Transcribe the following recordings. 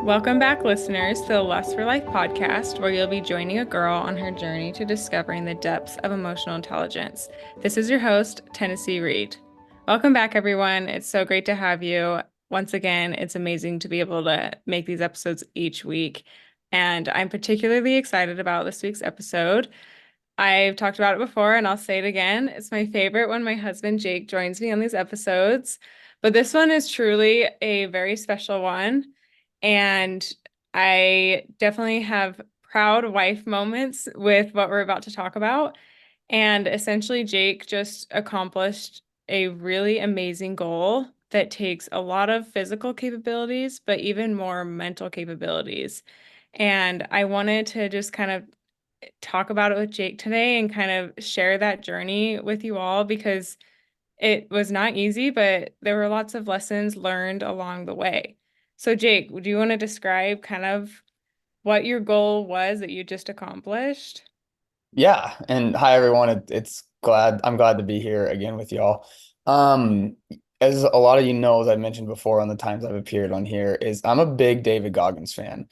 Welcome back, listeners, to the Lust for Life podcast, where you'll be joining a girl on her journey to discovering the depths of emotional intelligence. This is your host, Tennessee Reed. Welcome back, everyone. It's so great to have you. Once again, it's amazing to be able to make these episodes each week. And I'm particularly excited about this week's episode. I've talked about it before, and I'll say it again. It's my favorite when my husband Jake joins me on these episodes. But this one is truly a very special one. And I definitely have proud wife moments with what we're about to talk about. And essentially, Jake just accomplished a really amazing goal that takes a lot of physical capabilities, but even more mental capabilities. And I wanted to just kind of talk about it with Jake today and kind of share that journey with you all because it was not easy, but there were lots of lessons learned along the way. So, Jake, do you want to describe kind of what your goal was that you just accomplished? Yeah, and hi everyone. I'm glad to be here again with y'all. Um, as a lot of you know, as I mentioned before on the times I've appeared on here, is I'm a big David Goggins fan.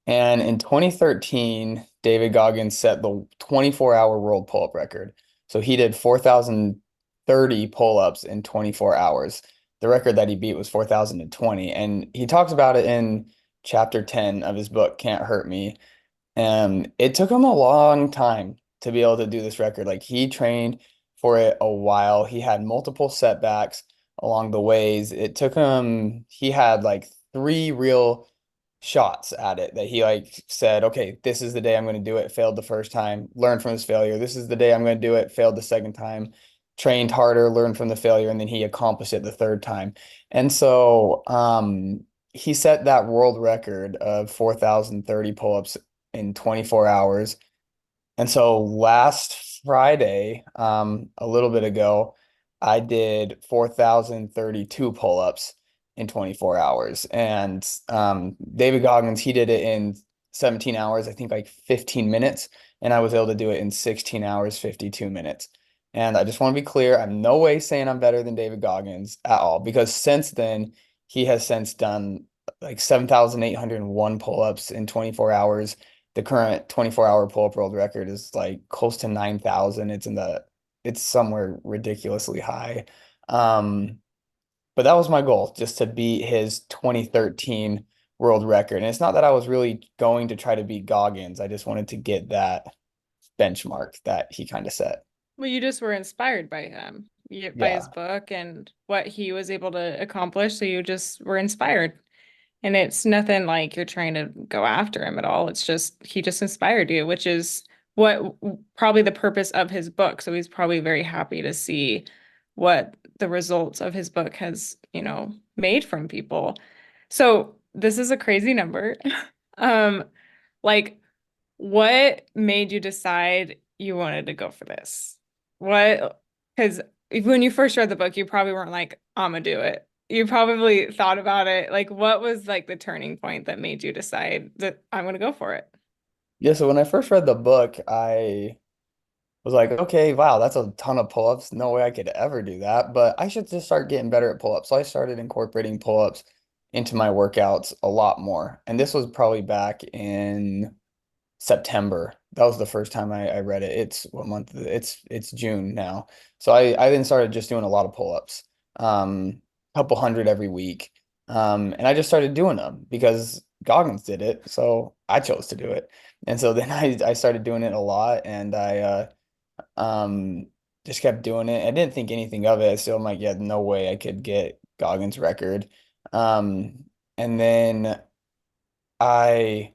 And in 2013, David Goggins set the 24-hour world pull-up record. So he did 4,030 pull-ups in 24 hours. The record that he beat was 4,020. And he talks about it in chapter 10 of his book, Can't Hurt Me. And it took him a long time to be able to do this record. Like he trained for it a while. He had multiple setbacks along the ways. It took him, he had like three real shots at it that he like said, okay, this is the day I'm going to do it. Failed the first time, learned from his failure. This is the day I'm going to do it. Failed the second time, trained harder, learned from the failure, and then he accomplished it the third time. And so he set that world record of 4,030 pull-ups in 24 hours. And so last Friday, a little bit ago, I did 4,032 pull-ups in 24 hours. And David Goggins, he did it in 17 hours, I think like 15 minutes. And I was able to do it in 16 hours, 52 minutes. And I just want to be clear, I'm no way saying I'm better than David Goggins at all, because since then, he has since done like 7,801 pull-ups in 24 hours. The current 24-hour pull-up world record is like close to 9,000. It's somewhere ridiculously high. Um, but that was my goal, just to beat his 2013 world record. And it's not that I was really going to try to beat Goggins. I just wanted to get that benchmark that he kind of set. Well, you just were inspired by him, by his Yeah. book and what he was able to accomplish. So you just were inspired. And it's nothing like you're trying to go after him at all. It's just he just inspired you, which is what probably the purpose of his book. So he's probably very happy to see what the results of his book has, made from people. So this is a crazy number. Um, like what made you decide you wanted to go for this? What, because when you first read the book, you probably weren't like, I'm gonna do it. You probably thought about it. Like, what was like the turning point that made you decide that I'm gonna go for it? Yeah, so when I first read the book, I was like, okay, wow, that's a ton of pull-ups. No way I could ever do that, but I should just start getting better at pull-ups. So I started incorporating pull-ups into my workouts a lot more. And this was probably back in September. That was the first time I read it. It's what month? It's June now. So I then started just doing a lot of pull-ups, a couple hundred every week. And I just started doing them because Goggins did it, so I chose to do it. And so then I started doing it a lot, and I um, just kept doing it. I didn't think anything of it. So I'm like, yeah, no way I could get Goggins' record. Um, and then I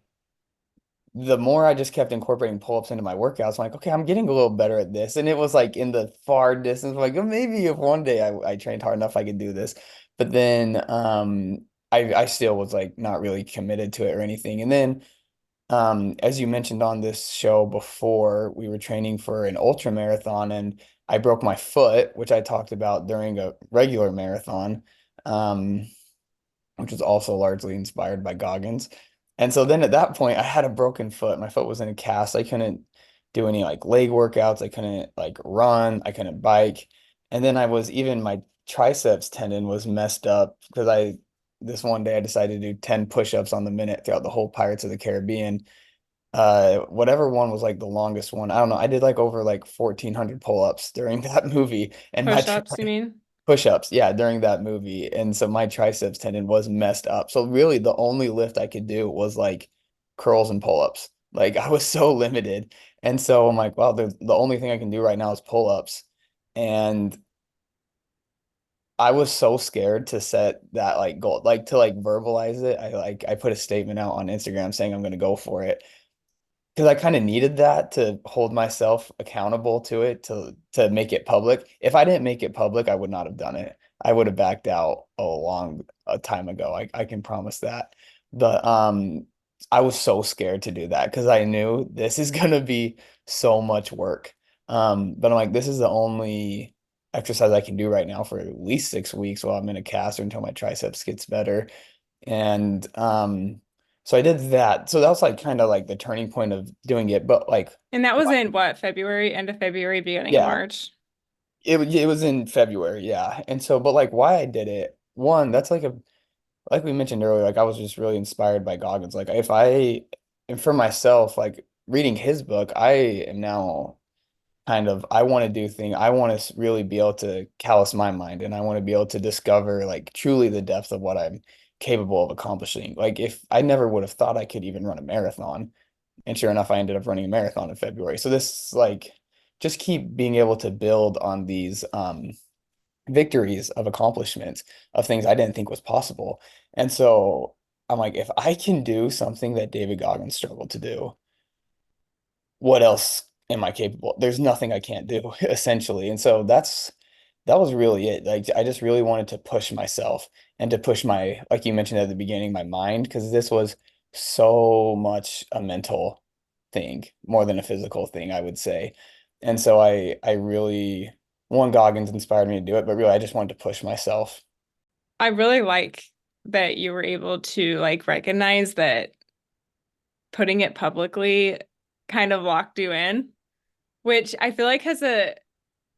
the more I just kept incorporating pull-ups into my workouts, I'm like, okay, I'm getting a little better at this. And it was like in the far distance, like oh, maybe if one day I trained hard enough, I could do this. But then I still was like not really committed to it or anything. And then as you mentioned on this show before, we were training for an ultra marathon and I broke my foot, which I talked about during a regular marathon. Um, which was also largely inspired by Goggins. And so then at that point, I had a broken foot. My foot was in a cast. I couldn't do any like leg workouts. I couldn't like run. I couldn't bike. And then I was even my triceps tendon was messed up because this one day I decided to do 10 push-ups on the minute throughout the whole Pirates of the Caribbean. Whatever one was like the longest one. I don't know. I did like over like 1,400 pull-ups during that movie, and my Push-ups, you mean? push-ups, yeah, during that movie. And so my triceps tendon was messed up. So really the only lift I could do was like curls and pull-ups. Like I was so limited. And so I'm like, well, the only thing I can do right now is pull-ups. And I was so scared to set that like goal, like to like verbalize it. I put a statement out on Instagram saying I'm going to go for it because I kind of needed that to hold myself accountable to it to make it public. If I didn't make it public, I would not have done it. I would have backed out a long a time ago. I can promise that. But I was so scared to do that because I knew this is gonna be so much work. But I'm like, this is the only exercise I can do right now for at least 6 weeks while I'm in a cast or until my triceps gets better. And so I did that. So that was like kind of like the turning point of doing it. But like, And that was in what, February, end of February, beginning of yeah, March? it was in February, yeah. And so, but like why I did it, one, that's like a like we mentioned earlier, like I was just really inspired by Goggins. Like if I and for myself, like reading his book, I am now kind of I want to do thing. I want to really be able to callous my mind and I want to be able to discover like truly the depth of what I'm capable of accomplishing. Like if I never would have thought I could even run a marathon, and sure enough, I ended up running a marathon in February. So this like just keep being able to build on these victories of accomplishments of things I didn't think was possible. And so I'm like, if I can do something that David Goggins struggled to do, what else am I capable? There's nothing I can't do, essentially. And so that was really it. Like I just really wanted to push myself and to push my, like you mentioned at the beginning, my mind, because this was so much a mental thing more than a physical thing, I would say. And so I really one Goggins inspired me to do it, but really I just wanted to push myself. I really like that you were able to like recognize that putting it publicly kind of locked you in, which I feel like has a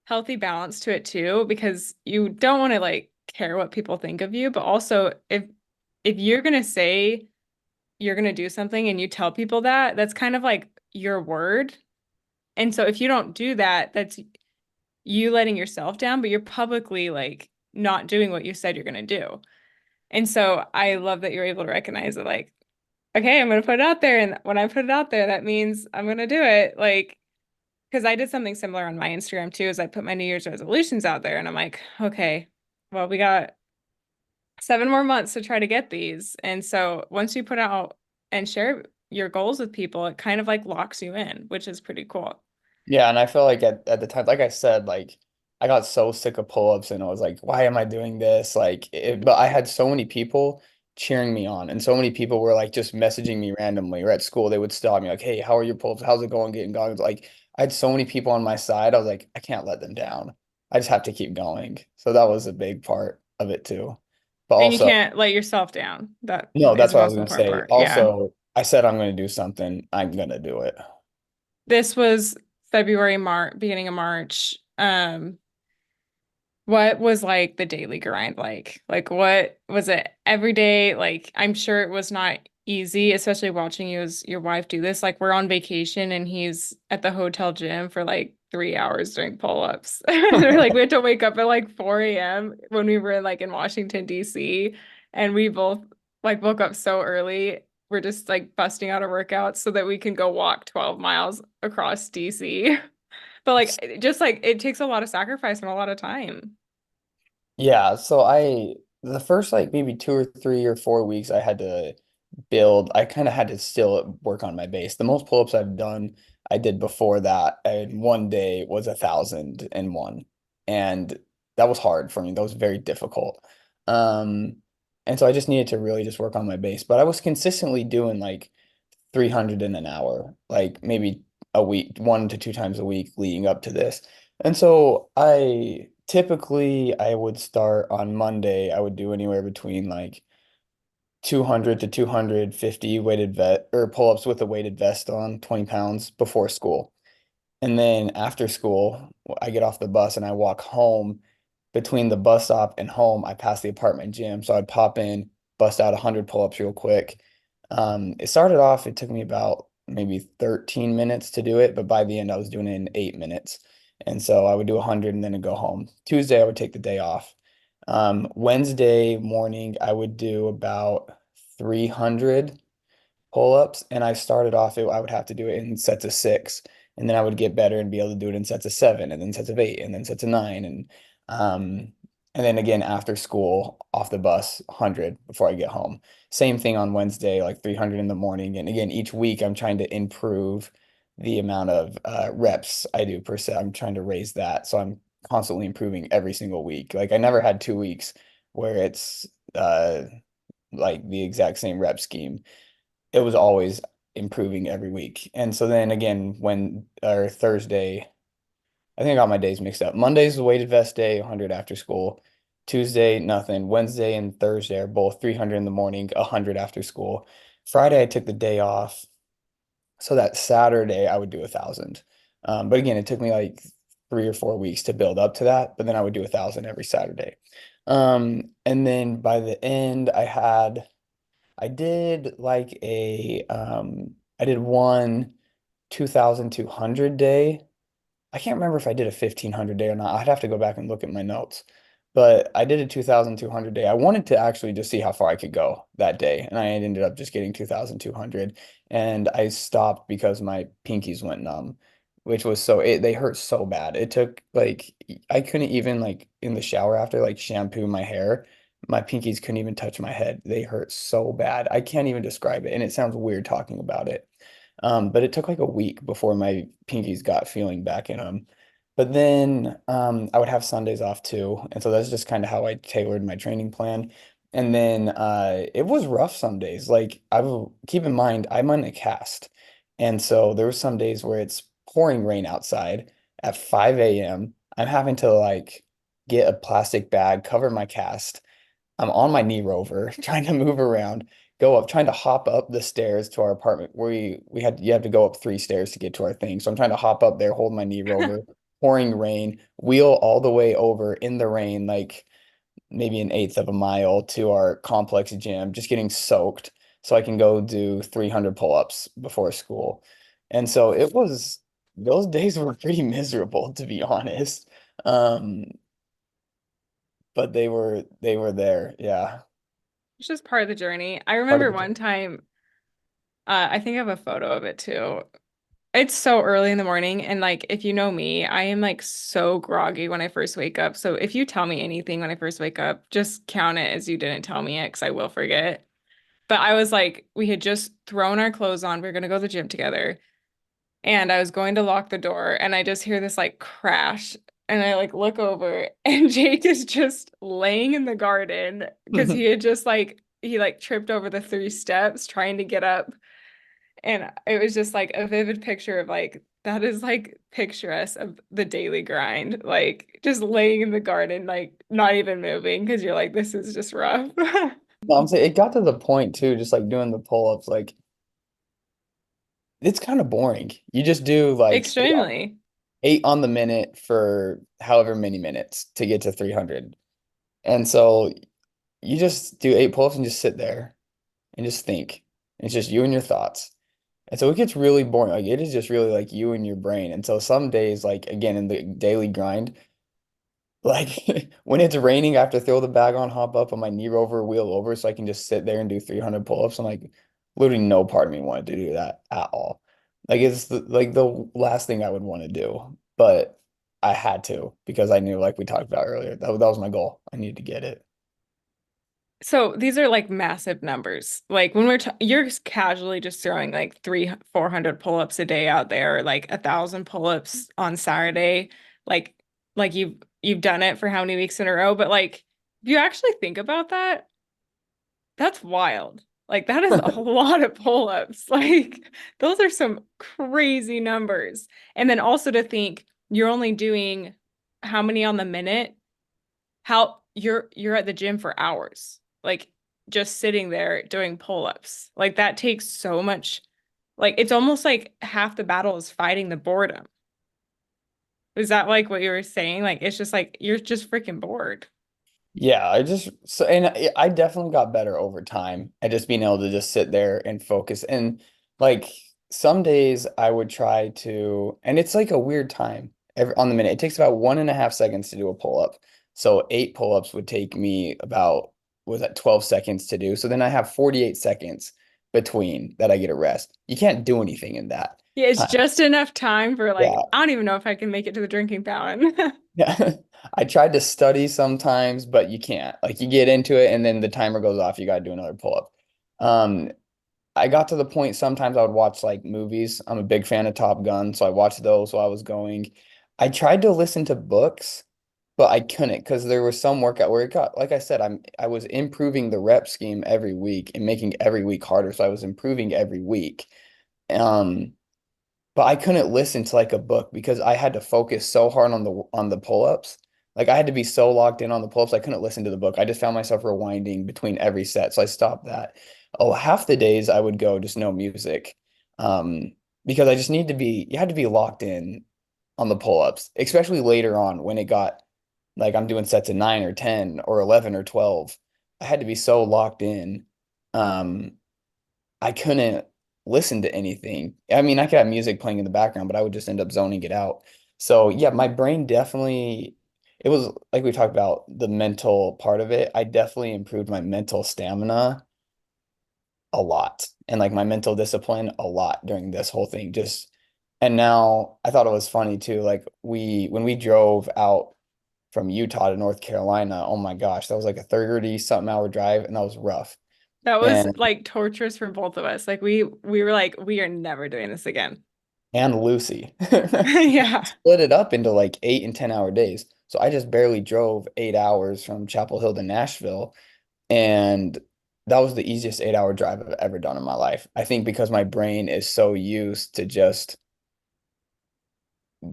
healthy balance to it too, because you don't want to like care what people think of you, but also if you're gonna say you're gonna do something and you tell people that, that's kind of like your word. And so if you don't do that, that's you letting yourself down, but you're publicly like not doing what you said you're gonna do. And so I love that you're able to recognize it like, okay, I'm gonna put it out there. And when I put it out there, that means I'm gonna do it. Like, because I did something similar on my Instagram too, is I put my New Year's resolutions out there and I'm like, okay, well, we got 7 more months to try to get these. And so once you put out and share your goals with people, it kind of like locks you in, which is pretty cool. Yeah, and I feel like at the time, like I said, like I got so sick of pull-ups and I was like, why am I doing this? But I had so many people cheering me on, and so many people were like just messaging me randomly or at school. They would stop me like, hey, how are your pull-ups? How's it going getting Goggins? Like I had so many people on my side. I was like, I can't let them down. I just have to keep going. So that was a big part of it too. But And you also, can't let yourself down. That no, is that's the what I was most gonna important say. part. Yeah. Also, I said I'm gonna do something. I'm gonna do it. This was February, March, beginning of March. What was like the daily grind like? Like what was it every day? Like I'm sure it was not easy, especially watching you as your wife do this. Like we're on vacation and he's at the hotel gym for like 3 hours doing pull-ups. They're like we had to wake up at like 4 a.m. when we were like in Washington, D.C. And we both like woke up so early. We're just like busting out our workouts so that we can go walk 12 miles across DC. But like just like it takes a lot of sacrifice and a lot of time. Yeah, so the first like maybe 2 or 3 or 4 weeks I had to build, I kind of had to still work on my base. The most pull-ups I've done, I did before that, and one day was 1,001. And that was hard for me. That was very difficult. Um, and so I just needed to really just work on my base. But I was consistently doing like 300 in an hour, like maybe a week, 1 to 2 times a week leading up to this. And so I typically I would start on Monday, I would do anywhere between like 200 to 250 weighted vet or pull-ups with a weighted vest on 20 pounds before school. And then after school, I get off the bus and I walk home. Between the bus stop and home, I pass the apartment gym. So I'd pop in, bust out 100 pull-ups real quick. It started off, it took me about maybe 13 minutes to do it, but by the end I was doing it in 8 minutes. And so I would do 100 and then I'd go home. Tuesday, I would take the day off. Wednesday morning, I would do about 300 pull-ups, and I started off I would have to do it in sets of six, and then I would get better and be able to do it in sets of seven, and then sets of eight, and then sets of nine, um and then again after school off the bus 100 before I get home. Same thing on Wednesday, like 300 in the morning, and again each week I'm trying to improve the amount of reps I do per set. I'm trying to raise that, so I'm constantly improving every single week. Like I never had 2 weeks where it's like the exact same rep scheme. It was always improving every week. And so then again, when or Thursday, I think I got my days mixed up. Monday's the weighted vest day, 100 after school. Tuesday, nothing. Wednesday and Thursday are both 300 in the morning, 100 after school. Friday, I took the day off. So that Saturday, I would do 1,000. But again, it took me like 3 or 4 weeks to build up to that. But then I would do 1,000 every Saturday. And then by the end, I did like I did one 2,200 day. I can't remember if I did a 1,500 day or not. I'd have to go back and look at my notes. But I did a 2,200 day. I wanted to actually just see how far I could go that day. And I ended up just getting 2,200. And I stopped because my pinkies went numb, which was they hurt so bad. It took like, I couldn't even like in the shower after like shampoo my hair. My pinkies couldn't even touch my head. They hurt so bad. I can't even describe it. And it sounds weird talking about it. But it took like a week before my pinkies got feeling back in them. But then I would have Sundays off too. And so that's just kind of how I tailored my training plan. And then it was rough some days. Like I will keep in mind, I'm on a cast. And so there were some days where it's pouring rain outside at 5 a.m. I'm having to like get a plastic bag, cover my cast. I'm on my knee rover, trying to move around, go up, trying to hop up the stairs to our apartment. We had you have to go up 3 stairs to get to our thing. So I'm trying to hop up there, hold my knee rover, pouring rain, wheel all the way over in the rain, like maybe an eighth of a mile to our complex gym, just getting soaked so I can go do 300 pull-ups before school. And so those days were pretty miserable, to be honest. Um, but they were there. Yeah. It's just part of the journey. I Part of remember the one journey. time, I think I have a photo of it too. It's so early in the morning, and like if you know me, I am like so groggy when I first wake up. So if you tell me anything when I first wake up, just count it as you didn't tell me it because I will forget. But I was like, we had just thrown our clothes on. We were gonna go to the gym together. And I was going to lock the door and I just hear this like crash and I like look over and Jake is just laying in the garden because he had just like he like tripped over the 3 steps trying to get up and it was just like a vivid picture of like that is like picturesque of the daily grind like just laying in the garden like not even moving because you're like this is just rough. No, I'm saying it got to the point too, just like doing the pull-ups, like it's kind of boring. You just do like Extremely. eight on the minute for however many minutes to get to 300. And so you just do 8 pull-ups and just sit there and just think. It's just you and your thoughts. And so it gets really boring. Like it is just really like you and your brain. And so some days, like again in the daily grind, like when it's raining, I have to throw the bag on, hop up on my knee rover, wheel over so I can just sit there and do 300 pull-ups. I'm like, literally no part of me wanted to do that at all. Like it's like the last thing I would want to do, but I had to because I knew, like we talked about earlier, that was my goal. I needed to get it. So these are like massive numbers. Like when you're just casually just throwing like 400 pull-ups a day out there, like 1,000 pull-ups on Saturday. Like, like you've done it for how many weeks in a row? But like, if you actually think about that, that's wild. Like that is a lot of pull-ups. Like those are some crazy numbers. And then also to think you're only doing how many on the minute? How you're at the gym for hours, like just sitting there doing pull-ups. Like that takes so much, like it's almost like half the battle is fighting the boredom. Is that like what you were saying? Like it's just like you're just freaking bored. Yeah, I definitely got better over time at just being able to just sit there and focus. And like some days I would try to, and it's like a weird time on the minute. It takes about 1.5 seconds to do a pull-up. So 8 pull-ups would take me about, was that 12 seconds to do? So then I have 48 seconds between that I get a rest. You can't do anything in that Yeah, it's time. just enough time for like, Yeah. I don't even know if I can make it to the drinking fountain. Yeah. I tried to study sometimes, but you can't. Like you get into it and then the timer goes off, you got to do another pull-up. Um, I got to the point sometimes I would watch like movies. I'm a big fan of Top Gun, so I watched those while I was going. I tried to listen to books, but I couldn't because there was some workout where it got, like I said, I was improving the rep scheme every week and making every week harder. So I was improving every week. Um, but I couldn't listen to like a book because I had to focus so hard on the pull-ups. Like I had to be so locked in on the pull-ups, I couldn't listen to the book. I just found myself rewinding between every set. So I stopped that. Oh, half the days I would go just no music. Um, because I just need to be, you had to be locked in on the pull-ups, especially later on when it got like I'm doing sets of 9 or 10 or 11 or 12. I had to be so locked in. Um, I couldn't listen to anything. I mean, I could have music playing in the background, but I would just end up zoning it out. So yeah, my brain definitely, it was like we talked about the mental part of it. I definitely improved my mental stamina a lot and like my mental discipline a lot during this whole thing. Just and now I thought it was funny too. Like when we drove out from Utah to North Carolina, oh my gosh, that was like a 30 something hour drive and that was rough. That was And like torturous for both of us. Like we were like, we are never doing this again. and Lucy. Yeah. Split it up into like 8 and 10 hour days. So I just barely drove 8 hours from Chapel Hill to Nashville. And that was the easiest 8 hour drive I've ever done in my life. I think because my brain is so used to just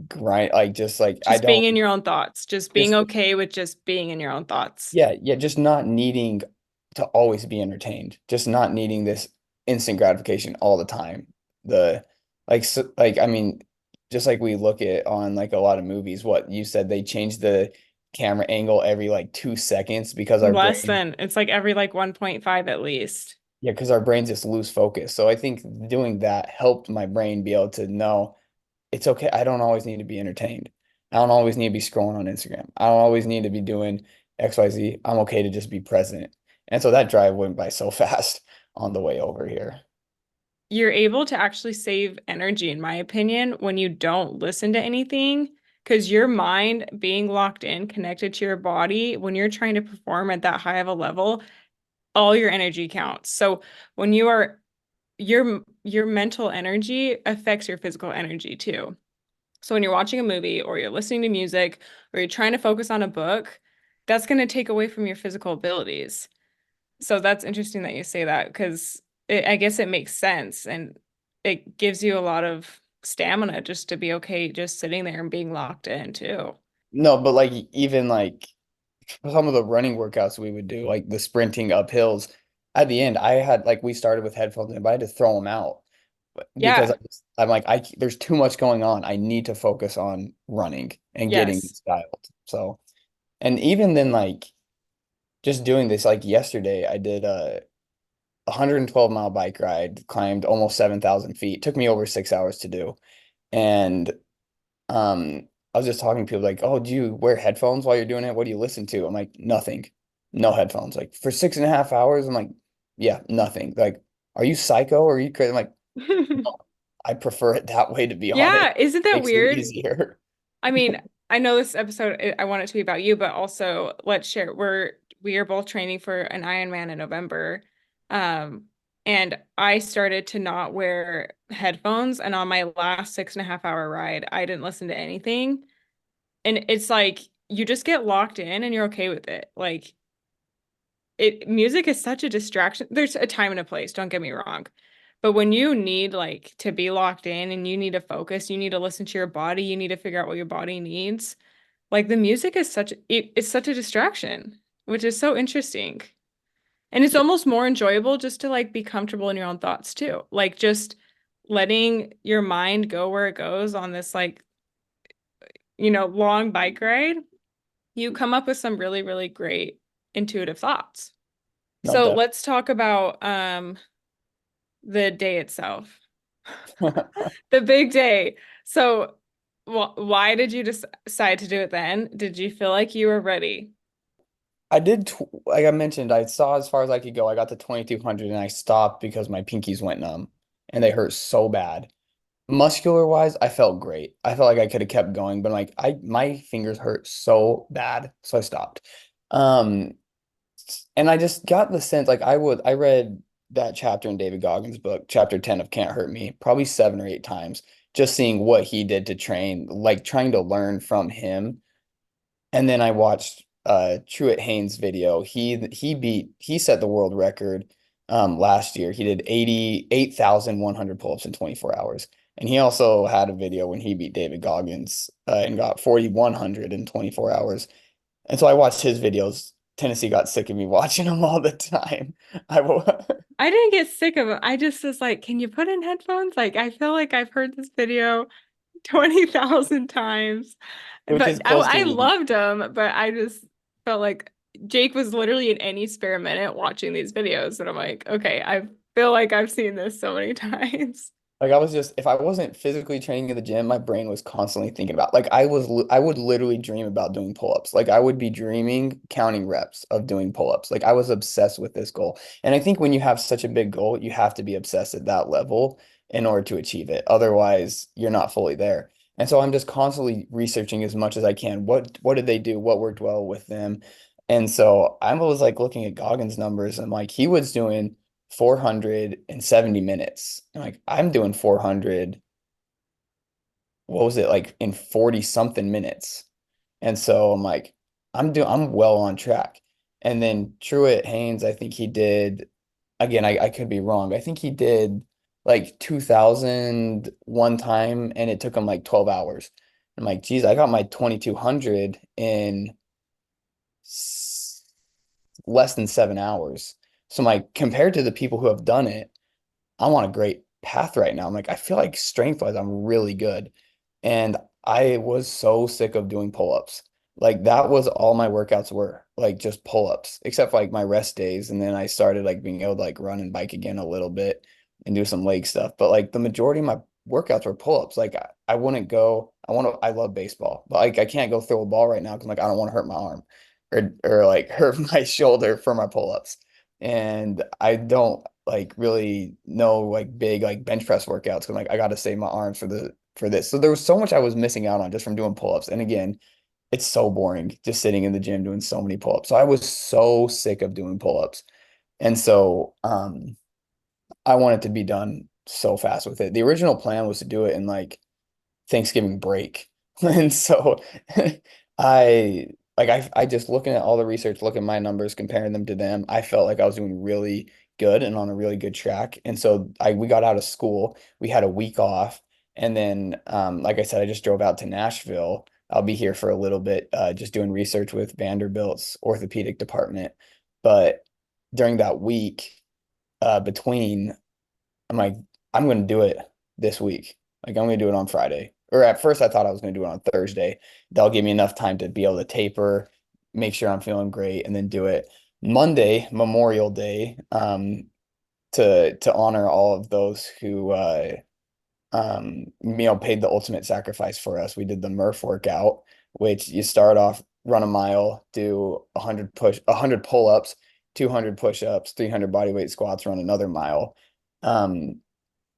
grind, like just like I Just being don't in your own thoughts, just being just okay with just being in your own thoughts. yeah, just not needing to always be entertained, just not needing this instant gratification all the time. The like I mean, just like we look at on like a lot of movies, what you said they change the camera angle every like 2 seconds because our Less brain, than, it's like every like 1.5 at least. yeah, because our brains just lose focus. So I think doing that helped my brain be able to know it's okay. I don't always need to be entertained. I don't always need to be scrolling on Instagram. I don't always need to be doing XYZ. I'm okay to just be present. And so that drive went by so fast on the way over here. You're able to actually save energy, in my opinion, when you don't listen to anything, because your mind being locked in, connected to your body, when you're trying to perform at that high of a level, all your energy counts. So when you are your mental energy affects your physical energy too. So when you're watching a movie or you're listening to music or you're trying to focus on a book, that's going to take away from your physical abilities. So that's interesting that you say that because I guess it makes sense and it gives you a lot of stamina just to be okay just sitting there and being locked in too. No, but like even like some of the running workouts we would do, like the sprinting up hills, at the end, I had like we started with headphones in, but I had to throw them out because Yeah. I'm like there's too much going on. I need to focus on running and getting Yes. styled. So, and even then, like just doing this, like yesterday, I did a 112-mile bike ride, climbed almost 7,000 feet. Took me over 6 hours to do. And I was just talking to people like, oh, do you wear headphones while you're doing it? What do you listen to? I'm like, nothing. No headphones. Like for 6.5 hours, I'm like, yeah, nothing. Like, are you psycho or are you crazy? I'm like, no, I prefer it that way, to be honest. Yeah, isn't that Makes it weird? easier. I mean, I know this episode, I want it to be about you, but also let's share. We are both training for an Ironman in November. Um, and I started to not wear headphones, and on my last 6.5 hour ride, I didn't listen to anything. And it's like you just get locked in and you're okay with it. Like music is such a distraction. There's a time and a place, don't get me wrong. But when you need like to be locked in and you need to focus, you need to listen to your body, you need to figure out what your body needs. Like the music is it's such a distraction, which is so interesting. And it's almost more enjoyable just to like be comfortable in your own thoughts too. Like just letting your mind go where it goes on this like, long bike ride. You come up with some really, really great intuitive thoughts. No, So definitely. let's talk about the day itself. The big day. So why did you decide to do it then? Did you feel like you were ready? I did, like I mentioned, I saw as far as I could go. I got to 2200 and I stopped because my pinkies went numb and they hurt so bad. Muscular wise, I felt great. I felt like I could have kept going, but like my fingers hurt so bad, so I stopped. Um, and I just got the sense like I read that chapter in David Goggins' book, chapter 10 of Can't Hurt Me, probably 7 or 8 times, just seeing what he did to train, like trying to learn from him. And then I watched Truett Haynes' video. He set the world record last year. He did 88,100 pull-ups in 24 hours. And he also had a video when he beat David Goggins and got 4,100 in 24 hours. And so I watched his videos. Tennessee got sick of me watching them all the time. I will, I didn't get sick of it. I just was like, can you put in headphones? Like, I feel like I've heard this video 20,000 times. which is But close to I me. loved them, but I just felt like Jake was literally in any spare minute watching these videos. And I'm like, okay, I feel like I've seen this so many times. Like I was just, if I wasn't physically training in the gym, my brain was constantly thinking about, like I would literally dream about doing pull-ups. Like I would be dreaming, counting reps of doing pull-ups. Like I was obsessed with this goal. And I think when you have such a big goal, you have to be obsessed at that level in order to achieve it. Otherwise, you're not fully there. And so I'm just constantly researching as much as I can. What did they do? What worked well with them? And so I was like looking at Goggins' numbers and like he was doing 470 minutes. And like I'm doing 400, what was it like in 40 something minutes. And so I'm like, I'm well on track. And then Truett Haynes, I think he did, again, I could be wrong. I think he did like 2000 one time and it took him like 12 hours. I'm like, geez, I got my 2200 in less than 7 hours. So I'm like, compared to the people who have done it, I'm on a great path right now. I'm like, I feel like strength wise, I'm really good. And I was so sick of doing pull-ups. Like that was all my workouts were, like just pull-ups, except for like my rest days. And then I started like being able to like run and bike again a little bit and do some leg stuff. But like the majority of my workouts were pull-ups. Like I wouldn't go, I love baseball, but like I can't go throw a ball right now because like I don't want to hurt my arm or like hurt my shoulder for my pull-ups. And I don't like really know like big like bench press workouts because like I got to save my arms for this. So there was so much I was missing out on just from doing pull-ups. And again, it's so boring just sitting in the gym doing so many pull-ups. So I was so sick of doing pull-ups. And so I wanted to be done so fast with it. The original plan was to do it in like Thanksgiving break. And so I I just looking at all the research, looking at my numbers, comparing them to them, I felt like I was doing really good and on a really good track. And so I we got out of school, we had a week off, and then like I said, I just drove out to Nashville. I'll be here for a little bit, just doing research with Vanderbilt's orthopedic department. But during that week, between I'm like, I'm going to do it this week. Like, I'm going to do it on Friday. Or at first, I thought I was going to do it on Thursday. That'll give me enough time to be able to taper, make sure I'm feeling great, and then do it Monday, Memorial Day, to honor all of those who paid the ultimate sacrifice for us. We did the Murph workout, which you start off, run a mile, do 100 pull-ups, 200 push-ups, 300 body weight squats, run another mile. Um,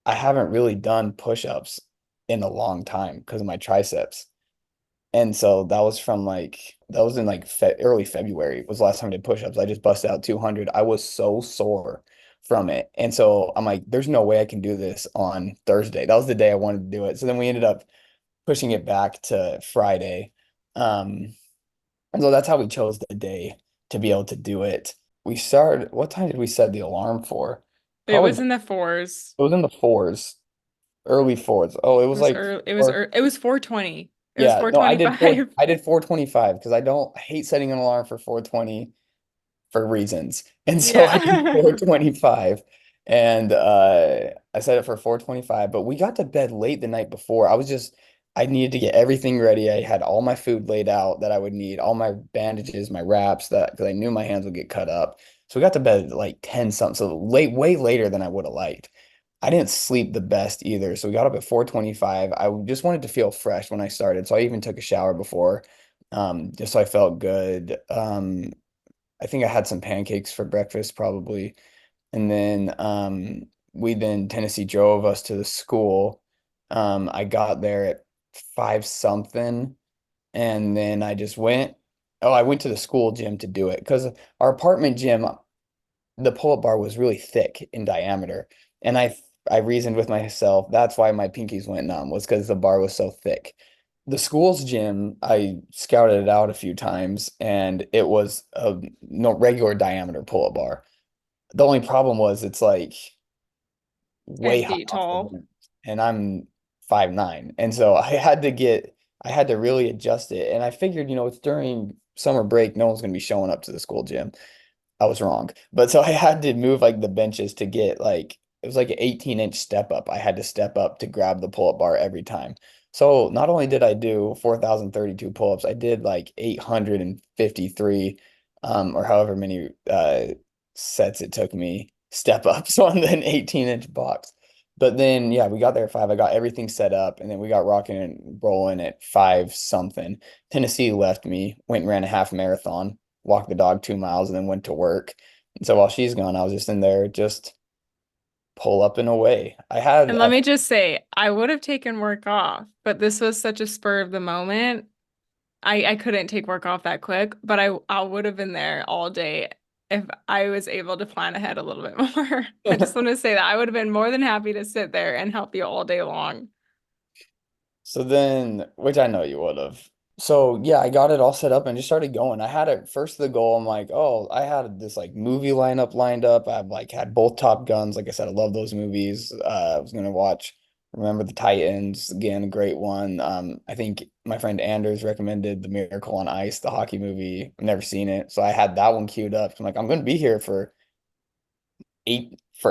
I haven't really done push-ups in a long time because of my triceps. And so that was in like fe early February was the last time I did push-ups. I just busted out 200. I was so sore from it. And so I'm like, there's no way I can do this on Thursday. That was the day I wanted to do it. So then we ended up pushing it back to Friday. Um, and so that's how we chose the day to be able to do it. We started, what time did we set the alarm for? It Probably was in the fours. it was in the fours. Early fours. Oh, it It was was like early. four. It was 4:20. It was Yeah, no, 4:25. I did 425 because I hate setting an alarm for 420 for reasons. And so I did Yeah. 425 and I set it for 425, but we got to bed late the night before. I was just I needed to get everything ready. I had all my food laid out that I would need, all my bandages, my wraps that because I knew my hands would get cut up. So we got to bed at like 10 something, so late, way later than I would have liked. I didn't sleep the best either. So we got up at 4:25. I just wanted to feel fresh when I started. So I even took a shower before, just so I felt good. I think I had some pancakes for breakfast probably. And then we then Tennessee drove us to the school. I got there at five something, and then I just went. Oh, I went to the school gym to do it because our apartment gym, the pull-up bar was really thick in diameter, and I reasoned with myself that's why my pinkies went numb was because the bar was so thick. The school's gym, I scouted it out a few times, and it was a no regular diameter pull-up bar. The only problem was it's like way 10 high feet off the tall. ground, and I'm 5'9", and so I had to really adjust it. And I figured, it's during summer break, no one's going to be showing up to the school gym. I was wrong. But so I had to move like the benches to get like it was like an 18-inch step up. I had to step up to grab the pull-up bar every time. So not only did I do 4,032 pull-ups, I did like 853 or however many sets it took me step ups on an 18-inch box. But then yeah, we got there at 5. I got everything set up and then we got rocking and rolling at 5 something. Tennessee left me, went and ran a half marathon, walked the dog 2 miles, and then went to work. And so while she's gone, I was just in there, just pull up and away. I had And let me just say, I would have taken work off, but this was such a spur of the moment. I couldn't take work off that quick, but I would have been there all day if I was able to plan ahead a little bit more. I just want to say that I would have been more than happy to sit there and help you all day long. So then, which I know you would have. So yeah, I got it all set up and just started going. I had it first the goal. I'm like, oh, I had this like movie lineup lined up. I've like had both Top Guns. Like I said, I love those movies. I was gonna watch Remember the Titans again, a great one. I think my friend Anders recommended The Miracle on Ice, the hockey movie. I've never seen it, so I had that one queued up. I'm like, I'm gonna be here for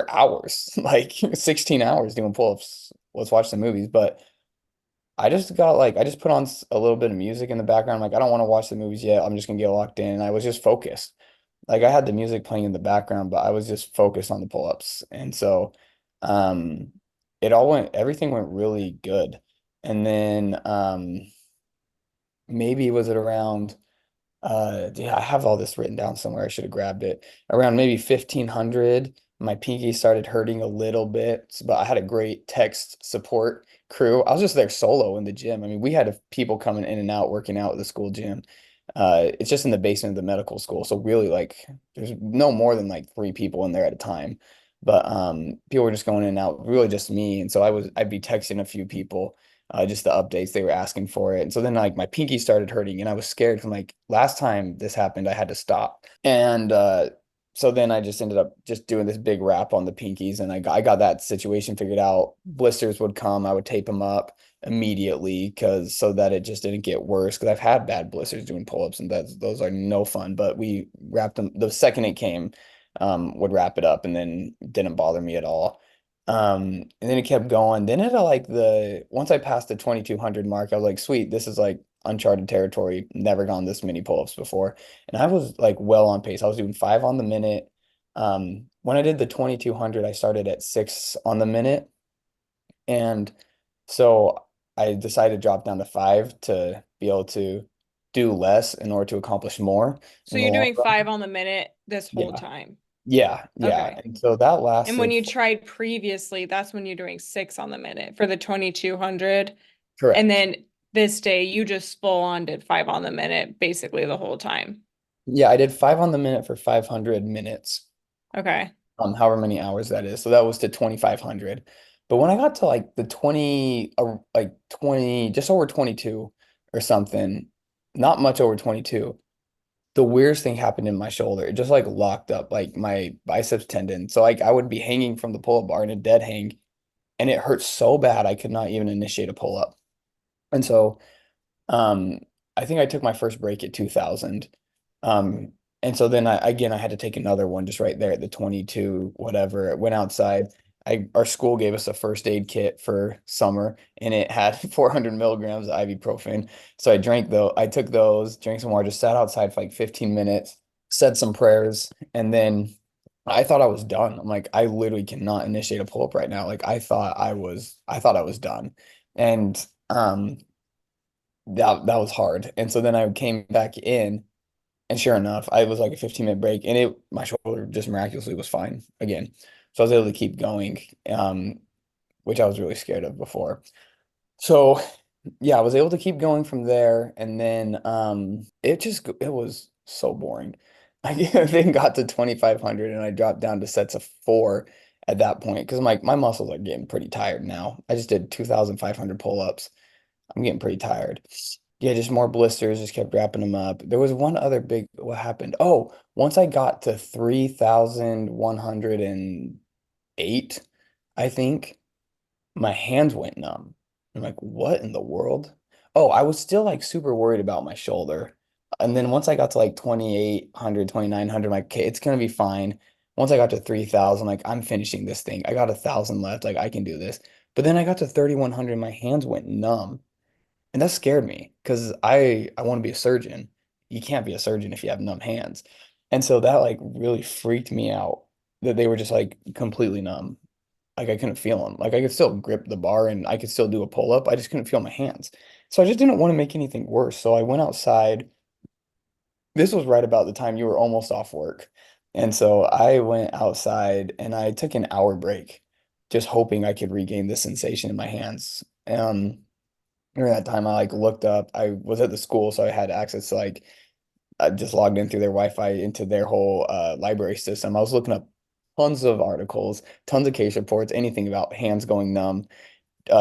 hours, like 16 hours doing pull-ups. Let's watch the movies, but. I just put on a little bit of music in the background. Like, I don't want to watch the movies yet. I'm just gonna get locked in. And I was just focused. Like, I had the music playing in the background, but I was just focused on the pull-ups. And so, um, everything went really good. And then, maybe was it around, yeah, I have all this written down somewhere. I should have grabbed it. Around maybe 1500, my pinky started hurting a little bit, but I had a great text support crew. I was just there solo in the gym. I mean, we had people coming in and out, working out at the school gym. It's just in the basement of the medical school. So really like there's no more than like 3 people in there at a time. But people were just going in and out, really just me. And so I'd be texting a few people just the updates they were asking for it. And so then like my pinky started hurting and I was scared from like last time this happened, I had to stop. And so then I just ended up just doing this big wrap on the pinkies and I got that situation figured out. Blisters would come, I would tape them up immediately because so that it just didn't get worse because I've had bad blisters doing pull-ups and those are no fun, but we wrapped them the second it came, would wrap it up and then didn't bother me at all. And then it kept going. Then at like once I passed the 2200 mark, I was like, sweet, this is like uncharted territory. Never gone this many pull-ups before. And I was like well on pace. I was doing 5 on the minute. When I did the 2200, I started at 6 on the minute. And so I decided to drop down to 5 to be able to do less in order to accomplish more So in the you're long doing run. 5 on the minute this whole Yeah. time. Yeah. Okay. And so that And when lasted you tried previously, that's when you're doing 6 on the minute for the 2200. And correct. then this day, you just full on did 5 on the minute basically the whole time. Yeah, I did 5 on the minute for 500 minutes, Okay. however many hours that is. So that was to 2,500. But when I got to like the 20, like 20, just over 22 or something, not much over 22, the weirdest thing happened in my shoulder. It just like locked up like my biceps tendon. So like I would be hanging from the pull-up bar in a dead hang and it hurt so bad I could not even initiate a pull-up. And so um, I think I took my first break at 2000. Um, and so then I had to take another one just right there at the 22, whatever. Went outside. our school gave us a first aid kit for summer, and it had 400 milligrams of ibuprofen. So I took those, drank some water, just sat outside for like 15 minutes, said some prayers, and then I thought I was done. I'm like, I literally cannot initiate a pull-up right now. Like I thought I was done. And that was hard. And so then I came back in, and sure enough, I was like a 15-minute break, and it my shoulder just miraculously was fine again. So I was able to keep going, which I was really scared of before. So yeah, I was able to keep going from there, and then it was so boring. I then got to 2,500, and I dropped down to sets of four at that point because my muscles are getting pretty tired now. I just did 2,500 pull-ups. I'm getting pretty tired. Yeah, just more blisters, just kept wrapping them up. There was one other big, what happened? Oh, once I got to 3,108, I think my hands went numb. I'm like, what in the world? Oh, I was still like super worried about my shoulder. And then once I got to like 2,800, 2,900, I'm like, okay, it's gonna be fine. Once I got to 3,000, like I'm finishing this thing. I got 1,000 left, like I can do this. But then I got to 3,100, my hands went numb. And that scared me because I want to be a surgeon. You can't be a surgeon if you have numb hands. And so that like really freaked me out that they were just like completely numb. Like I couldn't feel them. Like I could still grip the bar and I could still do a pull up. I just couldn't feel my hands. So I just didn't want to make anything worse. So I went outside. This was right about the time you were almost off work. And so I went outside and I took an hour break, just hoping I could regain the sensation in my hands. During that time, I like looked up. I was at the school, so I had access to like I just logged in through their Wi-Fi into their whole library system. I was looking up tons of articles, tons of case reports, anything about hands going numb,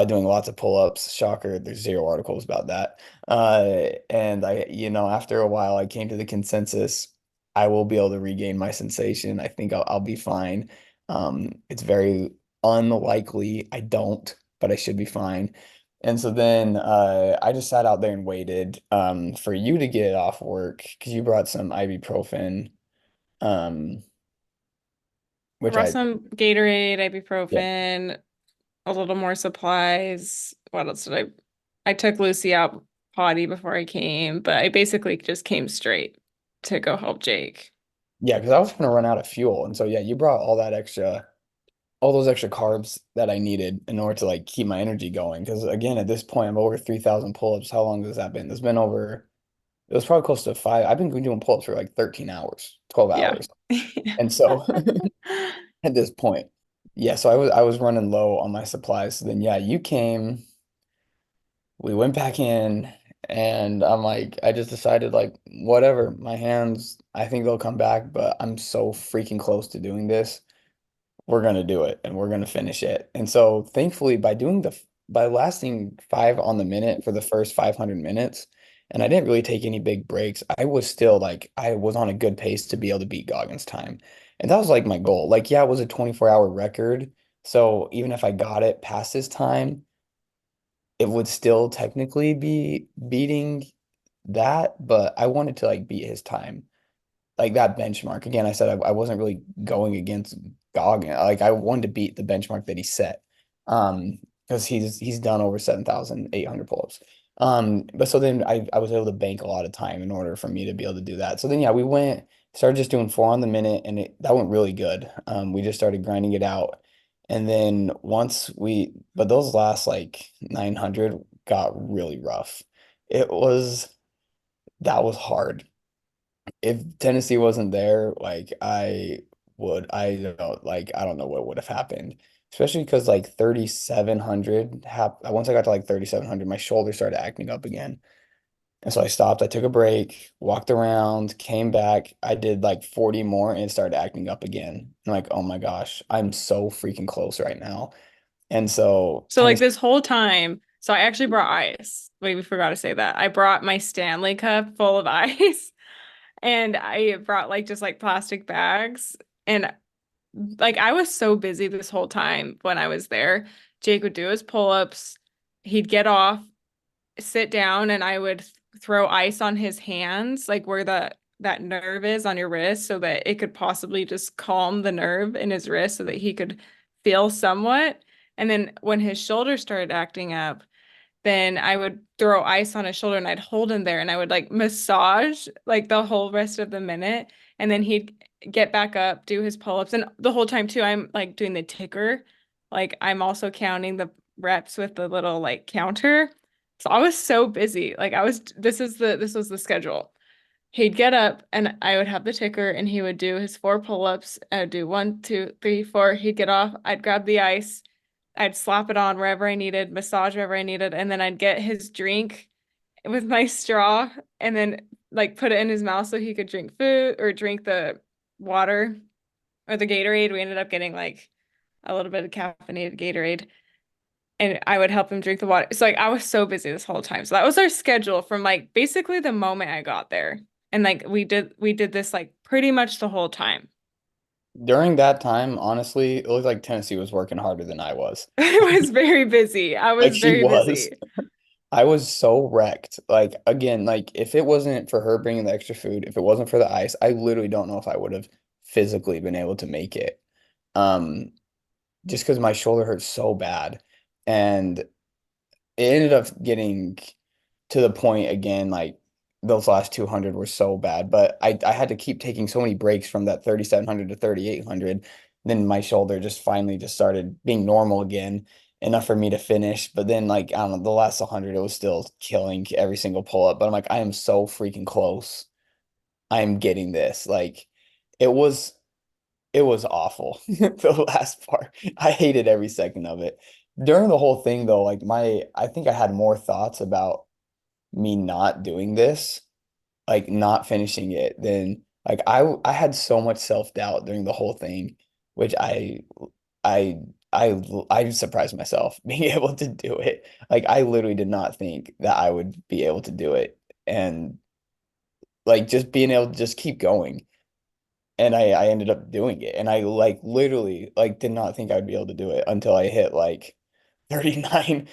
doing lots of pull-ups. Shocker, there's zero articles about that. And after a while, I came to the consensus I will be able to regain my sensation. I think I'll be fine. It's very unlikely I don't, but I should be fine. And so then I just sat out there and waited for you to get off work because you brought some ibuprofen, um, I which brought I, some Gatorade, yeah, ibuprofen, a little more supplies. What else did I took Lucy out potty before I came, but I basically just came straight to go help Jake. yeah, because I was going to run out of fuel. And so, yeah, you brought all those extra carbs that I needed in order to like keep my energy going. Because again, at this point, I'm over 3,000 pull-ups. How long has that been? It was probably close to five. I've been doing pull-ups for like 13 hours, 12 Yeah. hours. And so at this point, yeah, so I was running low on my supplies. So then, yeah, you came, we went back in, and I'm like, I just decided like, whatever, my hands, I think they'll come back, but I'm so freaking close to doing this. We're gonna do it and we're gonna finish it. And so thankfully by lasting 5 on the minute for the first 500 minutes, and I didn't really take any big breaks, I was still like I was on a good pace to be able to beat Goggins' time. And that was like my goal. Like, yeah, it was a 24-hour record. So even if I got it past his time, it would still technically be beating that, but I wanted to like beat his time like that benchmark. Again, I said I wasn't really going against Goggin. Like I wanted to beat the benchmark that he set. Because he's done over 7,800 pull-ups. But so then I was able to bank a lot of time in order for me to be able to do that. So then yeah, started just doing 4 on the minute, and that went really good. We just started grinding it out. And then but those last like 900 got really rough. It was that was hard. If Tennessee wasn't there, like I don't know, like I don't know what would have happened. Especially because like 3,700 once I got to like 3,700, my shoulder started acting up again. And so I stopped, I took a break, walked around, came back. I did like 40 more and it started acting up again. I'm like, oh my gosh, I'm so freaking close right now. And so So like Tennessee, this whole time, so I actually brought ice. Wait, we forgot to say that. I brought my Stanley cup full of ice and I brought like just like plastic bags. And like I was so busy this whole time when I was there. Jake would do his pull-ups, he'd get off, sit down, and I would throw ice on his hands, like where that nerve is on your wrist, so that it could possibly just calm the nerve in his wrist so that he could feel somewhat. And then when his shoulder started acting up, then I would throw ice on his shoulder and I'd hold him there and I would like massage like the whole rest of the minute. And then he'd get back up, do his pull-ups. And the whole time too, I'm like doing the ticker. Like I'm also counting the reps with the little like counter. So I was so busy. Like this was the schedule. He'd get up and I would have the ticker and he would do his four pull-ups. I would do one, two, three, four. He'd get off. I'd grab the ice. I'd slap it on wherever I needed, massage wherever I needed, and then I'd get his drink with my straw and then like put it in his mouth so he could drink food or drink the water or the Gatorade. We ended up getting like a little bit of caffeinated Gatorade and I would help him drink the water. So like I was so busy this whole time. So that was our schedule from like basically the moment I got there. And like we did this like pretty much the whole time. During that time, honestly, it looked like Tennessee was working harder than I was. I was very busy. I Like was she very was. busy. I was so wrecked. Like again, like if it wasn't for her bringing the extra food, if it wasn't for the ice, I literally don't know if I would have physically been able to make it. Um, just because my shoulder hurt so bad. And it ended up getting to the point again, like those last 200 were so bad, but I had to keep taking so many breaks from that 3,700 to 3,800. Then my shoulder just finally just started being normal again, enough for me to finish. But then like I don't know, the last 100 it was still killing every single pull up. But I'm like, I am so freaking close. I am getting this. Like it was it was awful. The last part. I hated every second of it. During the whole thing though, like I think I had more thoughts about me not doing this, like not finishing it, then like I had so much self-doubt during the whole thing, which I I surprised myself being able to do it. Like I literally did not think that I would be able to do it. And like just being able to just keep going. And I ended up doing it. And I like literally like did not think I'd be able to do it until I hit like 39